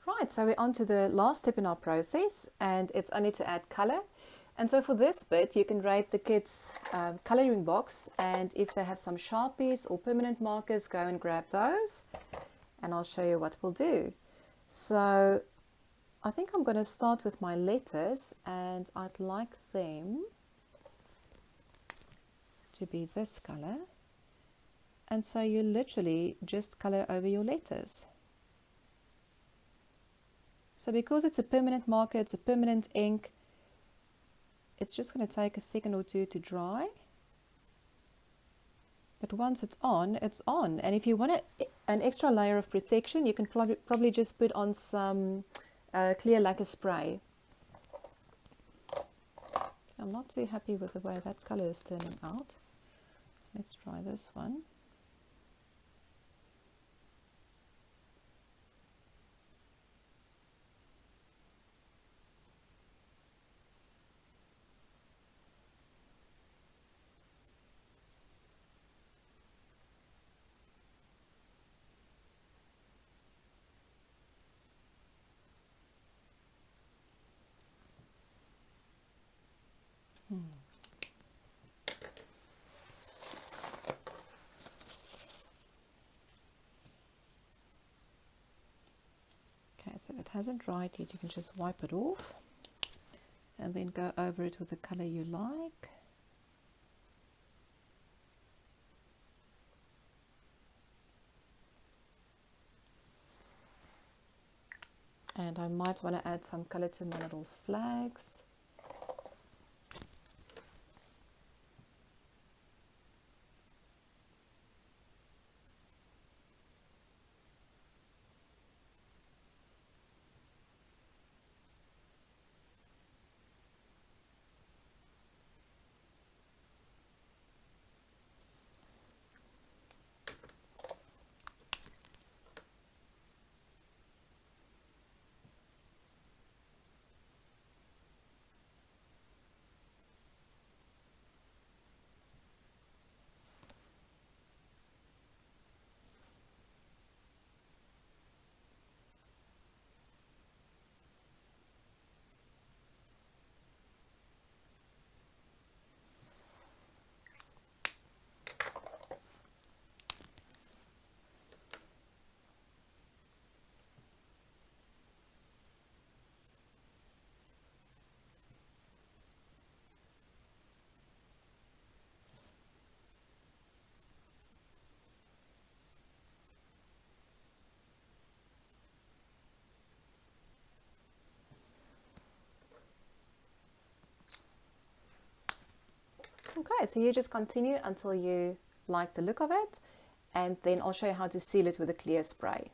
Right, so we're on to the last step in our process, and it's only to add color. And so for this bit, you can rate the kids' coloring box, and if they have some Sharpies or permanent markers, go and grab those, and I'll show you what we'll do. So I think I'm going to start with my letters, and I'd like them to be this color. And so you literally just color over your letters. So because it's a permanent marker, it's a permanent ink, it's just going to take a second or two to dry. But once it's on, it's on. And if you want an extra layer of protection, you can probably just put on some clear lacquer spray. I'm not too happy with the way that color is turning out. Let's try this one. Okay, so it hasn't dried yet. You can just wipe it off and then go over it with the color you like. And I might want to add some color to my little flags. Okay, so you just continue until you like the look of it, and then I'll show you how to seal it with a clear spray.